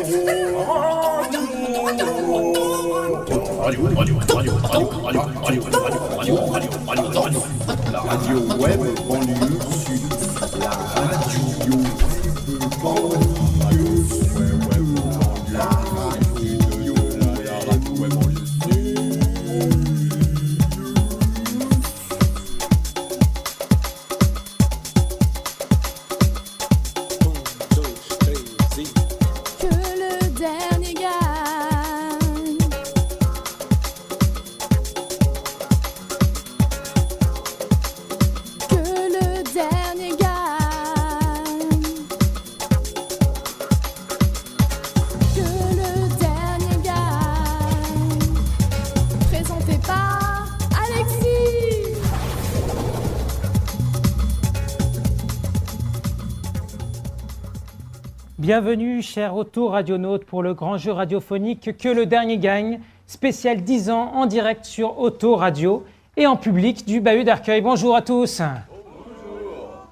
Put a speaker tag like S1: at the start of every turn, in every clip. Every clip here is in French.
S1: La radio web banlieue sud. La radio web banlieue sud. La radio web banlieue sud.
S2: Que le dernier gagne. Que le dernier gagne. Que le dernier gagne. Présenté par Alexis.
S3: Bienvenue, chers auto-radionautes, pour le grand jeu radiophonique Que le dernier gagne, spécial 10 ans en direct sur Auto Radio et en public du Bahut d'Arcueil. Bonjour à tous. Bonjour.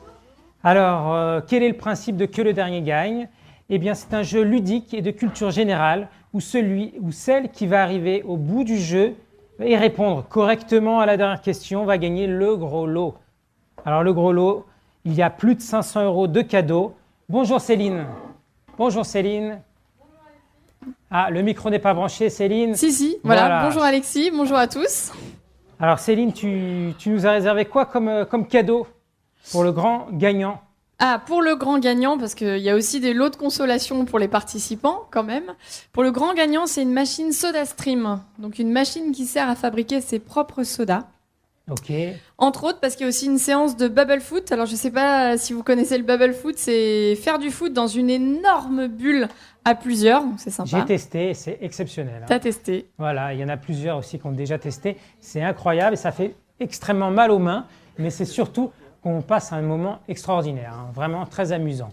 S3: Alors, quel est le principe de Que le dernier gagne? Eh bien, c'est un jeu ludique et de culture générale où celui ou celle qui va arriver au bout du jeu et répondre correctement à la dernière question va gagner le gros lot. Alors, le gros lot, il y a plus de 500 € de cadeaux. Bonjour Céline. Bonjour Céline. Ah, le micro n'est pas branché, Céline.
S2: Si, voilà. Bonjour Alexis, bonjour à tous.
S3: Alors Céline, tu nous as réservé quoi comme cadeau pour le grand gagnant?
S2: Ah, pour le grand gagnant, parce qu'il y a aussi des lots de consolation pour les participants quand même. Pour le grand gagnant, c'est une machine SodaStream. Donc une machine qui sert à fabriquer ses propres sodas.
S3: Ok.
S2: Entre autres parce qu'il y a aussi une séance de bubble foot. Alors je sais pas si vous connaissez le bubble foot, c'est faire du foot dans une énorme bulle à plusieurs. Donc c'est sympa.
S3: J'ai testé, c'est exceptionnel.
S2: T'as testé.
S3: Voilà, il y en a plusieurs aussi qui ont déjà testé. C'est incroyable et ça fait extrêmement mal aux mains, mais c'est surtout qu'on passe un moment extraordinaire, hein, vraiment très amusant.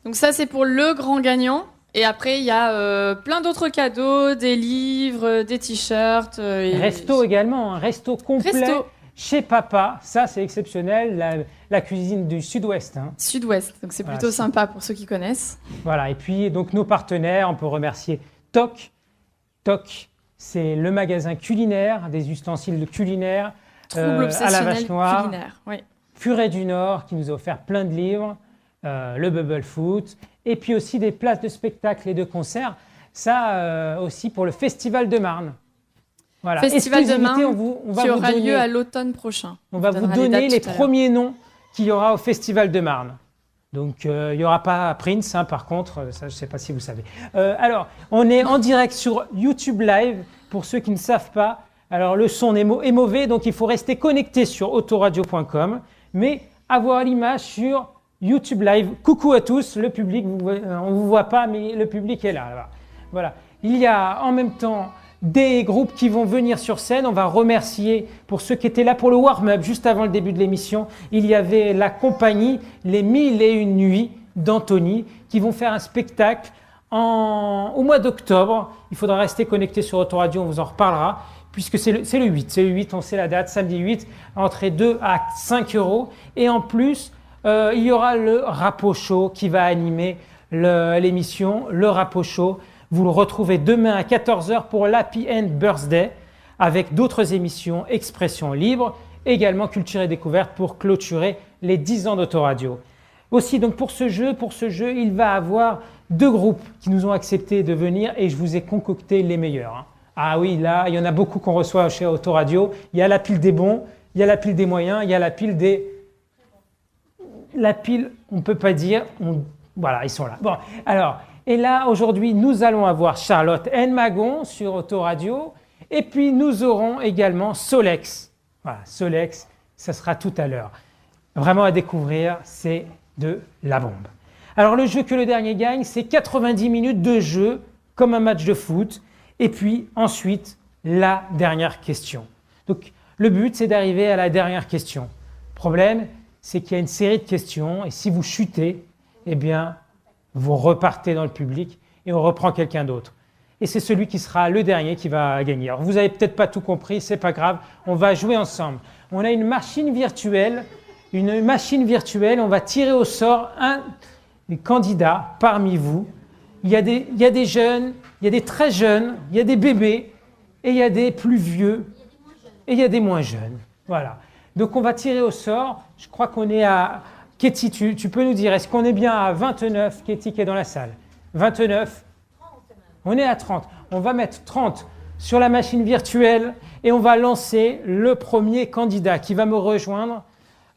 S2: Donc ça c'est pour le grand gagnant. Et après il y a plein d'autres cadeaux, des livres, des t-shirts.
S3: Resto également, un resto complet.
S2: Resto.
S3: Chez papa, ça c'est exceptionnel, la cuisine du sud-ouest. Hein.
S2: Sud-ouest, donc c'est
S3: Voilà,
S2: plutôt sympa pour ceux qui connaissent.
S3: Voilà, et puis donc nos partenaires, on peut remercier TOC. TOC, c'est le magasin culinaire, des ustensiles culinaires
S2: Trouble
S3: à la
S2: obsessionnel
S3: Vache Noire.
S2: culinaire. Oui.
S3: Furet du Nord qui nous a offert plein de livres, le Bubble Foot, et puis aussi des places de spectacle et de concerts. Ça aussi pour le Festival de Marne. Voilà.
S2: Festival de
S3: Exclusivité,
S2: Marne
S3: on va
S2: qui
S3: vous
S2: aura
S3: donner,
S2: lieu à l'automne prochain.
S3: on va vous
S2: donnera
S3: donner
S2: dates
S3: les
S2: tout à l'heure.
S3: premiers noms qu'il y aura au Festival de Marne. Donc il n'y aura pas Prince, hein, par contre, ça je ne sais pas si vous savez. Alors, on est en direct sur YouTube Live, pour ceux qui ne savent pas. Alors le son est mauvais, donc il faut rester connecté sur autoradio.com, mais avoir l'image sur YouTube Live. Coucou à tous, le public, on ne vous voit pas, mais le public est là. Voilà. Il y a en même temps des groupes qui vont venir sur scène. On va remercier pour ceux qui étaient là pour le warm-up juste avant le début de l'émission. Il y avait la compagnie Les 1001 Nuits d'Anthony qui vont faire un spectacle au mois d'octobre. Il faudra rester connecté sur Autoradio, on vous en reparlera. Puisque c'est le 8, on sait la date, samedi 8, entrée 2 à 5 €. Et en plus, il y aura le Rapo Show qui va animer l'émission, le Rapo Show. Vous le retrouvez demain à 14 h pour l'Happy End Birthday, avec d'autres émissions, Expression Libre, également Culture et Découverte pour clôturer les 10 ans d'Autoradio. Aussi, donc pour ce jeu, il va avoir 2 groupes qui nous ont accepté de venir et je vous ai concocté les meilleurs. Hein. Ah oui, là, il y en a beaucoup qu'on reçoit chez Autoradio. Il y a la pile des bons, il y a la pile des moyens, il y a la pile des... La pile, on ne peut pas dire... Voilà, ils sont là. Bon, alors, et là, aujourd'hui, nous allons avoir Charlotte Magon sur Autoradio. Et puis, nous aurons également Solex. Voilà, Solex, ça sera tout à l'heure. Vraiment à découvrir, c'est de la bombe. Alors, le jeu Que le dernier gagne, c'est 90 minutes de jeu, comme un match de foot. Et puis ensuite, la dernière question. Donc le but, c'est d'arriver à la dernière question. Le problème, c'est qu'il y a une série de questions et si vous chutez, eh bien, vous repartez dans le public et on reprend quelqu'un d'autre. Et c'est celui qui sera le dernier qui va gagner. Alors, vous n'avez peut-être pas tout compris, c'est pas grave, on va jouer ensemble. On a une machine virtuelle, on va tirer au sort un candidat parmi vous. il y a des jeunes, il y a des très jeunes, il y a des bébés, et il y a des plus vieux, et il y a des moins jeunes. Voilà. Donc on va tirer au sort. Je crois qu'on est à... Katie, tu peux nous dire, est-ce qu'on est bien à 29, Katie qui est dans la salle? 29? On est à 30. On va mettre 30 sur la machine virtuelle et on va lancer le premier candidat qui va me rejoindre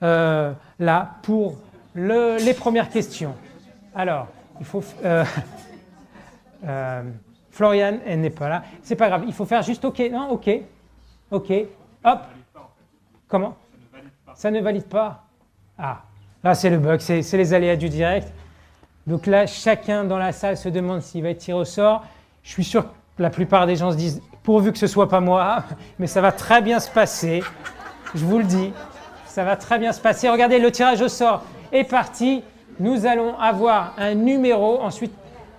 S3: là pour les premières questions. Alors, il faut... Florian, elle n'est pas là. C'est pas grave, il faut faire juste OK. Non, OK. OK. Hop. Comment? Ça ne valide pas. Ah, là c'est le bug, c'est les aléas du direct. Donc là, chacun dans la salle se demande s'il va être tiré au sort. Je suis sûr que la plupart des gens se disent pourvu que ce soit pas moi, mais ça va très bien se passer. Je vous le dis, ça va très bien se passer. Regardez, le tirage au sort est parti. Nous allons avoir un numéro. Ensuite,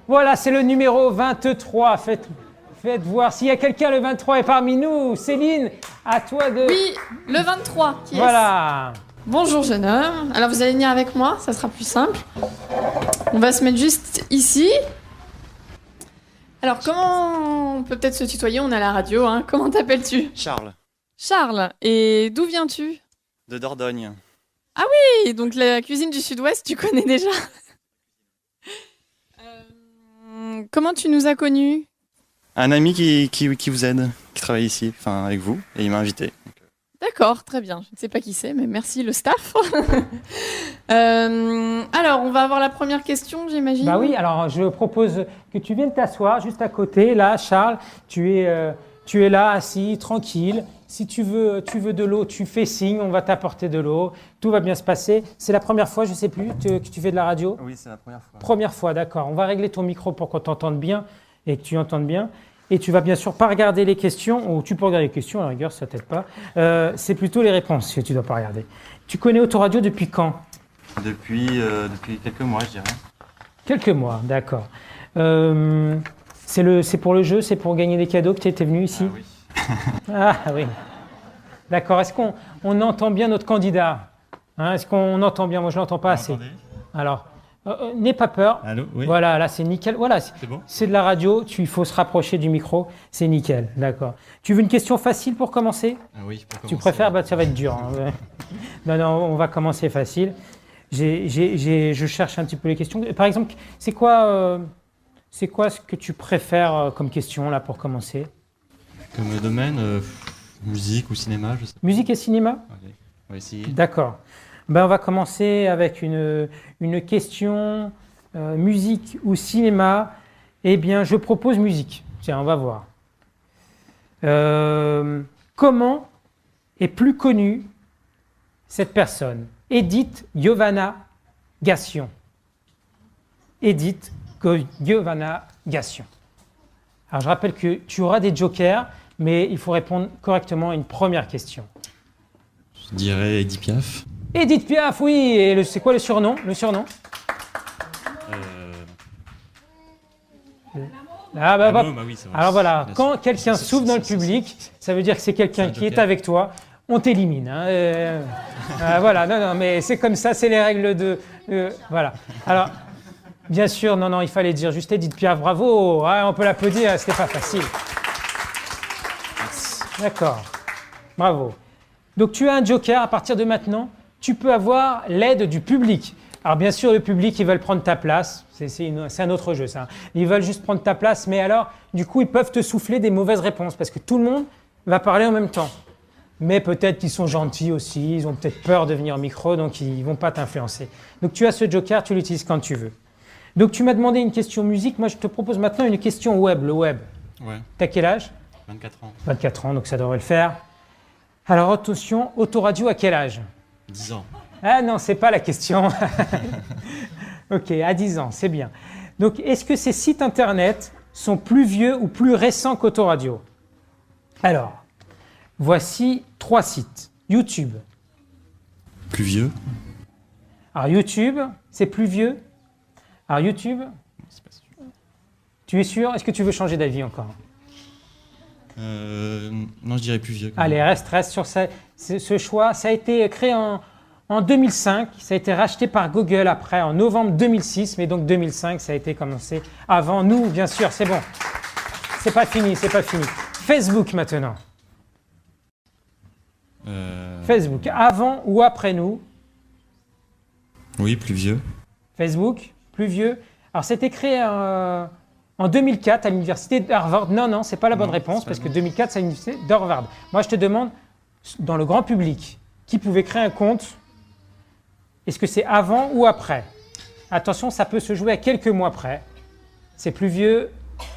S3: voilà, c'est le numéro 23. Faites voir s'il y a quelqu'un, le 23 est parmi nous. Céline, à toi de...
S2: Oui, le 23. Qui est-ce?
S3: Voilà.
S2: Bonjour jeune homme. Alors vous allez venir avec moi, ça sera plus simple. On va se mettre juste ici. Alors comment on peut peut-être se tutoyer, on est à la radio, hein. Comment t'appelles-tu?
S4: Charles,
S2: Charles. Et d'où viens-tu?
S4: de Dordogne.
S2: Et donc la cuisine du Sud-Ouest, tu connais déjà. Comment tu nous as connus?
S4: Un ami qui vous aide, qui travaille ici, enfin avec vous, et il m'a invité.
S2: D'accord, très bien. Je ne sais pas qui c'est, mais merci le staff. Alors, on va avoir la première question, j'imagine.
S3: Bah oui, alors je propose que tu viennes t'asseoir juste à côté. Là, Charles, tu es là, assis, tranquille. Si tu veux de l'eau, tu fais signe, on va t'apporter de l'eau. Tout va bien se passer. C'est la première fois, je ne sais plus, que tu fais de la radio?
S4: Oui, c'est la première fois.
S3: Première fois, d'accord. On va régler ton micro pour qu'on t'entende bien et que tu entendes bien. Et tu vas bien sûr pas regarder les questions, ou tu peux regarder les questions, à la rigueur, ça t'aide pas. C'est plutôt les réponses que tu dois pas regarder. Tu connais Autoradio depuis quand?
S4: Depuis quelques mois, je dirais.
S3: Quelques mois, d'accord. C'est pour le jeu, c'est pour gagner des cadeaux que tu étais venu ici?
S4: Ah oui.
S3: Ah oui. D'accord. Est-ce qu'on entend bien notre candidat? Hein, est-ce qu'on entend bien? Moi, je l'entends pas assez. Alors, n'aie pas peur.
S5: Allô, oui.
S3: Voilà, là, c'est nickel. Voilà,
S5: C'est bon?
S3: c'est de la radio. Il faut se rapprocher du micro. C'est nickel. D'accord. Tu veux une question facile pour commencer?
S5: Ah oui, pour
S3: Tu
S5: commencer.
S3: préfères? Bah, ça va être dur. Hein. Non, on va commencer facile. Je cherche un petit peu les questions. Par exemple, c'est quoi ce que tu préfères comme question là pour commencer?
S5: Comme domaine, musique ou cinéma, je sais pas.
S3: Musique et cinéma?
S5: Ok, on va essayer.
S3: D'accord. Ben, on va commencer avec une question musique ou cinéma. Eh bien, je propose musique. Tiens, on va voir. Comment est plus connue cette personne? Edith Giovanna Gassion. Edith Giovanna Gassion. Alors, je rappelle que tu auras des jokers, mais il faut répondre correctement à une première question.
S5: Je dirais Edith Piaf.
S3: Edith Piaf, oui. Et c'est quoi le surnom? Le surnom? Ah, bah,
S5: bah oui, c'est vrai.
S3: alors voilà,
S5: Bien
S3: quand
S5: sûr.
S3: quelqu'un souffle dans le public, ça veut dire que c'est quelqu'un
S5: C'est un
S3: qui est
S5: joker.
S3: avec toi. On t'élimine. Hein. Voilà, non, mais c'est comme ça, c'est les règles de... voilà. Alors, bien sûr, non, il fallait dire juste Edith Piaf, bravo. Ah, on peut l'applaudir, c'était pas facile. D'accord, bravo. Donc tu as un joker, à partir de maintenant, tu peux avoir l'aide du public. Alors bien sûr, le public, ils veulent prendre ta place, c'est un autre jeu ça. Ils veulent juste prendre ta place, mais alors, du coup, ils peuvent te souffler des mauvaises réponses, parce que tout le monde va parler en même temps. Mais peut-être qu'ils sont gentils aussi, ils ont peut-être peur de venir au micro, donc ils ne vont pas t'influencer. Donc tu as ce joker, tu l'utilises quand tu veux. Donc tu m'as demandé une question musique, moi je te propose maintenant une question web, le web.
S5: Ouais,
S3: T'as quel âge?
S5: 24 ans.
S3: 24 ans, donc ça devrait le faire. Alors attention, Autoradio à quel âge?
S5: 10 ans.
S3: Ah non, c'est pas la question. Ok, à 10 ans, c'est bien. Donc est-ce que ces sites internet sont plus vieux ou plus récents qu'Autoradio? Alors, voici 3 sites. YouTube.
S5: Plus vieux.
S3: Alors YouTube, c'est plus vieux. Alors YouTube,
S5: C'est pas sûr.
S3: tu es sûr? Est-ce que tu veux changer d'avis encore?
S5: Non, je dirais plus vieux. quand
S3: Allez,
S5: même.
S3: reste sur ce choix. Ça a été créé en en 2005. Ça a été racheté par Google après, en novembre 2006. Mais donc 2005, ça a été commencé avant nous, bien sûr. C'est bon. C'est pas fini, c'est pas fini. Facebook maintenant. Facebook, avant ou après nous?
S5: Oui, plus vieux.
S3: Facebook, plus vieux. Alors, c'était créé en 2004 à l'université d'Harvard. Non, c'est pas la bonne réponse, parce que 2004, c'est à l'université d'Harvard. Moi, je te demande, dans le grand public, qui pouvait créer un compte? Est-ce que c'est avant ou après? Attention, ça peut se jouer à quelques mois près. C'est plus vieux.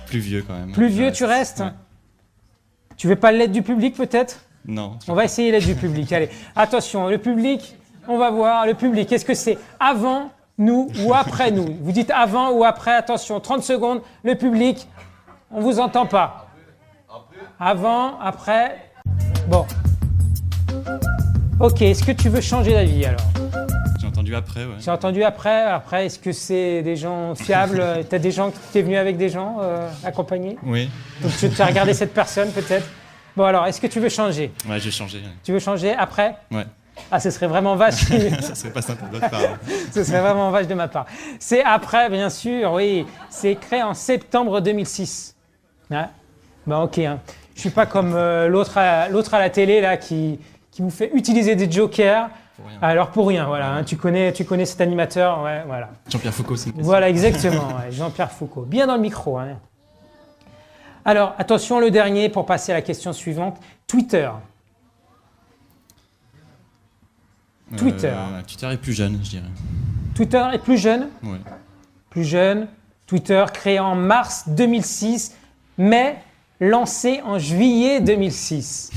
S5: Plus vieux quand même.
S3: Plus vieux, tu restes?
S5: Ouais.
S3: Tu veux pas l'aide du public, peut-être?
S5: Non.
S3: On va essayer l'aide du public. Allez, attention, le public, on va voir. Le public, est-ce que c'est avant nous ou après nous? Vous dites avant ou après, attention, 30 secondes. Le public, on ne vous entend pas. Avant, après. Bon. Ok, est-ce que tu veux changer d'avis alors?
S5: J'ai entendu après, ouais.
S3: J'ai entendu après. Après, est-ce que c'est des gens fiables? Tu as des gens, tu es venu avec des gens accompagnés?
S5: Oui.
S3: Donc tu as regardé cette personne peut-être? Bon alors, est-ce que tu veux changer?
S5: Ouais, j'ai changé. Ouais.
S3: Tu veux changer après?
S5: Ouais.
S3: Ah, ce serait vraiment vache.
S5: Ça serait pas sympa de votre part.
S3: Ce serait vraiment vache de ma part. C'est après, bien sûr, oui. C'est créé en septembre 2006. Ouais. Bon, ok. Hein. Je suis pas comme l'autre à la télé là qui vous fait utiliser des jokers.
S5: Pour rien.
S3: Alors pour rien, voilà. Hein. Tu connais cet animateur, ouais, voilà.
S5: Jean-Pierre Foucault, c'est une question.
S3: Voilà, exactement. Ouais, Jean-Pierre Foucault. Bien dans le micro. Hein. Alors, attention, le dernier pour passer à la question suivante. Twitter. Twitter.
S5: Twitter est plus jeune, je dirais.
S3: Twitter est plus jeune.
S5: Ouais.
S3: Plus jeune. Twitter créé en mars 2006, mais lancé en juillet 2006.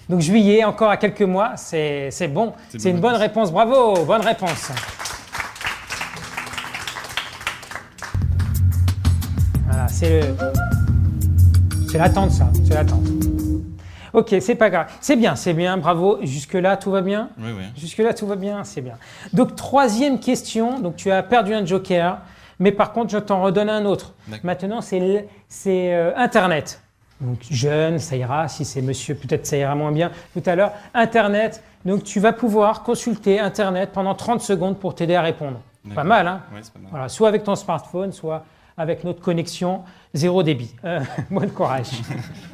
S3: Donc juillet, encore à quelques mois, c'est bon. C'est une bonne réponse. Bravo, bonne réponse. Voilà, c'est l'attente, ça. C'est l'attente. Ok, c'est pas grave. C'est bien, bravo. Jusque-là, tout va bien?
S5: Oui, oui.
S3: Jusque-là, tout va bien, c'est bien. Donc, troisième question. Donc, tu as perdu un joker, mais par contre, je t'en redonne un autre. Maintenant, c'est Internet. Donc, jeune, ça ira. Si c'est monsieur, peut-être ça ira moins bien tout à l'heure. Internet. Donc, tu vas pouvoir consulter Internet pendant 30 secondes pour t'aider à répondre. Pas mal, hein?
S5: Ouais, c'est pas mal.
S3: Voilà, soit avec ton smartphone, soit avec notre connexion zéro débit. Bon courage.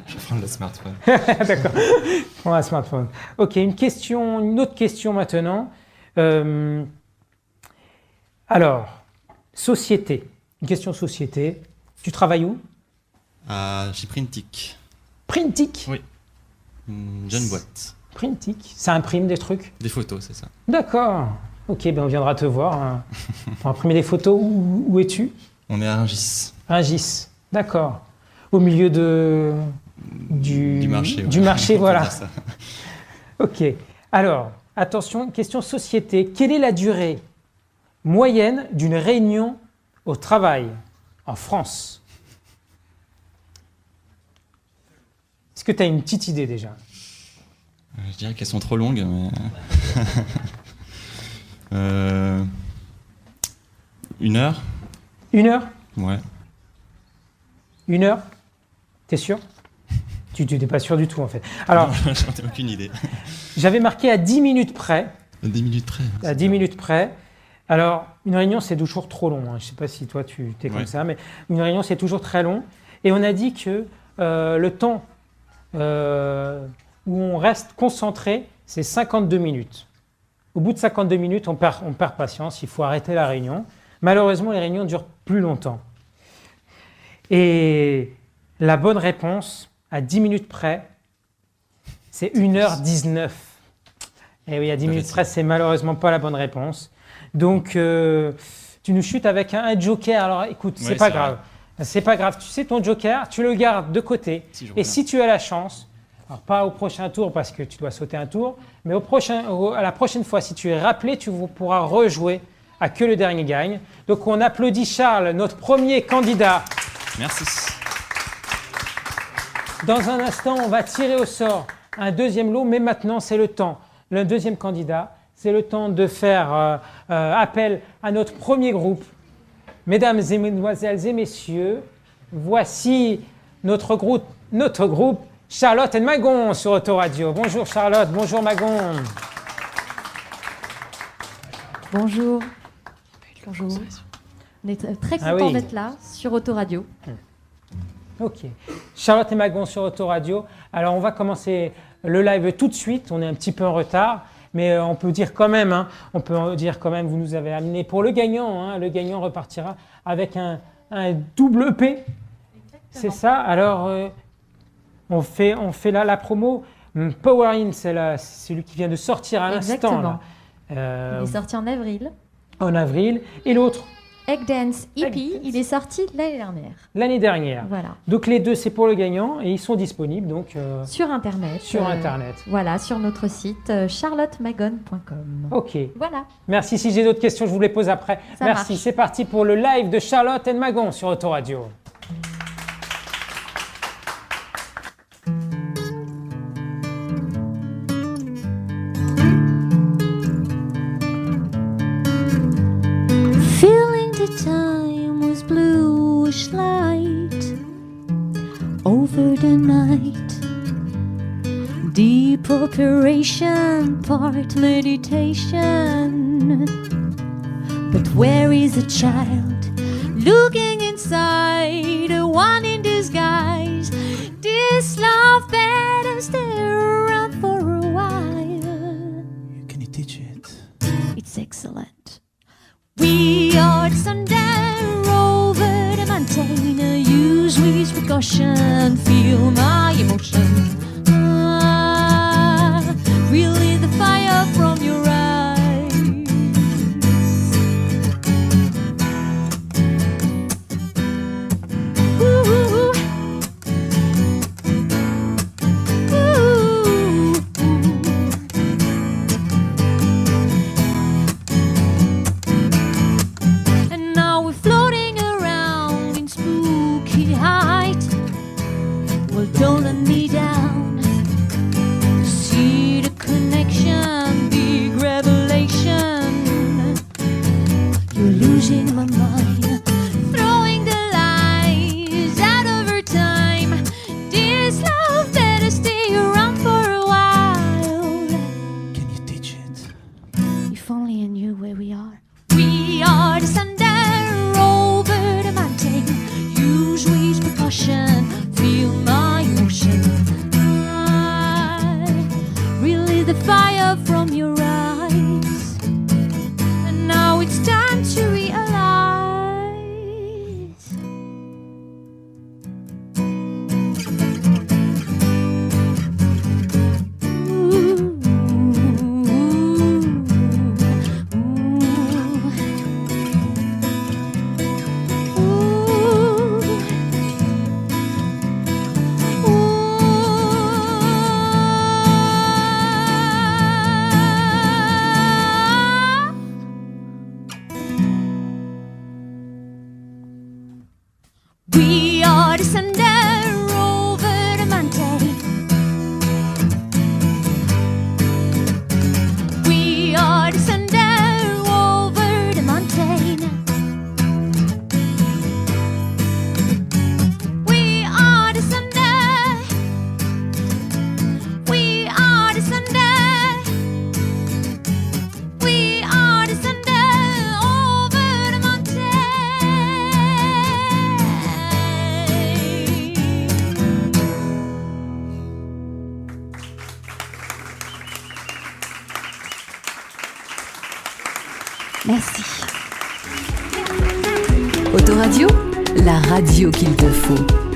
S5: Je vais prendre le smartphone.
S3: D'accord. Prends un smartphone. Ok, une autre question maintenant. Alors, société. Une question société. Tu travailles où?
S5: Chez Printic.
S3: Printic?
S5: Oui. Une jeune boîte.
S3: Printic. Ça imprime des trucs?
S5: Des photos, c'est ça.
S3: D'accord. Ok, ben on viendra te voir hein, pour imprimer des photos. Où es-tu?
S5: On est à Rungis.
S3: Rungis. D'accord. Au milieu du
S5: marché. Ouais.
S3: Du marché,
S5: On peut
S3: voilà.
S5: dire ça.
S3: Ok. Alors, attention, question société. Quelle est la durée moyenne d'une réunion au travail en France? Est-ce que tu as une petite idée déjà?
S5: Je dirais qu'elles sont trop longues, mais... 1 heure?
S3: 1 heure?
S5: Ouais.
S3: 1 heure? T'es sûr? Tu n'es pas sûr du tout en fait. Alors,
S5: J'en ai aucune idée.
S3: j'avais marqué à 10 minutes près.
S5: 10 minutes près.
S3: À 10 minutes près. Alors, une réunion, c'est toujours trop long. Hein. Je ne sais pas si toi, tu es comme ça, mais une réunion, c'est toujours très long. Et on a dit que le temps où on reste concentré, c'est 52 minutes. Au bout de 52 minutes, on perd patience. Il faut arrêter la réunion. Malheureusement, les réunions durent plus longtemps. Et la bonne réponse, à 10 minutes près, c'est 1h19. Et oui, à 10 minutes près, c'est malheureusement pas la bonne réponse. Donc, tu nous chutes avec un joker. Alors, écoute, c'est pas grave. C'est pas grave. Tu sais, ton joker, tu le gardes de côté. Et si tu as la chance, alors pas au prochain tour parce que tu dois sauter un tour, mais à la prochaine fois, si tu es rappelé, tu pourras rejouer à Que le dernier gagne. Donc, on applaudit Charles, notre premier candidat.
S5: Merci.
S3: Dans un instant, on va tirer au sort un deuxième lot, mais maintenant, c'est le temps. Le deuxième candidat, c'est le temps de faire appel à notre premier groupe. Mesdames et mesdemoiselles et messieurs, voici notre groupe Charlotte et Magon sur Autoradio. Bonjour Charlotte, bonjour Magon.
S6: Bonjour. Bonjour. On est très
S3: Ah
S6: content
S3: oui.
S6: d'être là sur Autoradio.
S3: Ok. Charlotte et Magon sur Autoradio. Alors, on va commencer le live tout de suite. On est un petit peu en retard, mais on peut dire quand même, vous nous avez amené pour le gagnant. Hein. Le gagnant repartira avec un double P. C'est ça. Alors, on fait là la promo. Power In, c'est celui qui vient de sortir à l'instant.
S6: Exactement.
S3: Là.
S6: Il est sorti en avril.
S3: En avril. Et l'autre,
S6: Egg Dance EP,
S3: Egg Dance.
S6: il est sorti l'année dernière.
S3: l'année dernière.
S6: Voilà.
S3: Donc les deux, c'est pour le gagnant et ils sont disponibles donc
S6: Sur Internet.
S3: sur Internet.
S6: Voilà, sur notre site charlottemagon.com.
S3: Ok.
S6: Voilà.
S3: Merci. Si j'ai d'autres questions, je vous les pose après.
S6: Ça
S3: Merci.
S6: marche.
S3: C'est parti pour le live de Charlotte et Magon sur Autoradio.
S7: Feeling the time was bluish light over the night. Deep operation, part meditation. But where is a child looking inside, a one in disguise? This love better stay around for a while.
S8: Can you teach it?
S7: It's excellent. We are the sundown over the mountain. Use with precaution, feel my emotion. Really the fire from your eyes. Ooh. Ooh. And now we're floating around in spooky height. Well, don't let me down. See the connection, big revelation. You're losing my mind, throwing the lies out over time. This love better stay around for a while.
S8: Can you teach it?
S7: If only I knew where we are. We are the sundown over the mountain. Use with precaution, feel my emotion. Really the fire from your eyes. And now it's time to realize. We are the sundown over the mountain. We are the sundown over the mountain. We are the sundown. We are the sundown. We are the sundown over the mountain. Merci.
S9: Autoradio, la radio qu'il te faut.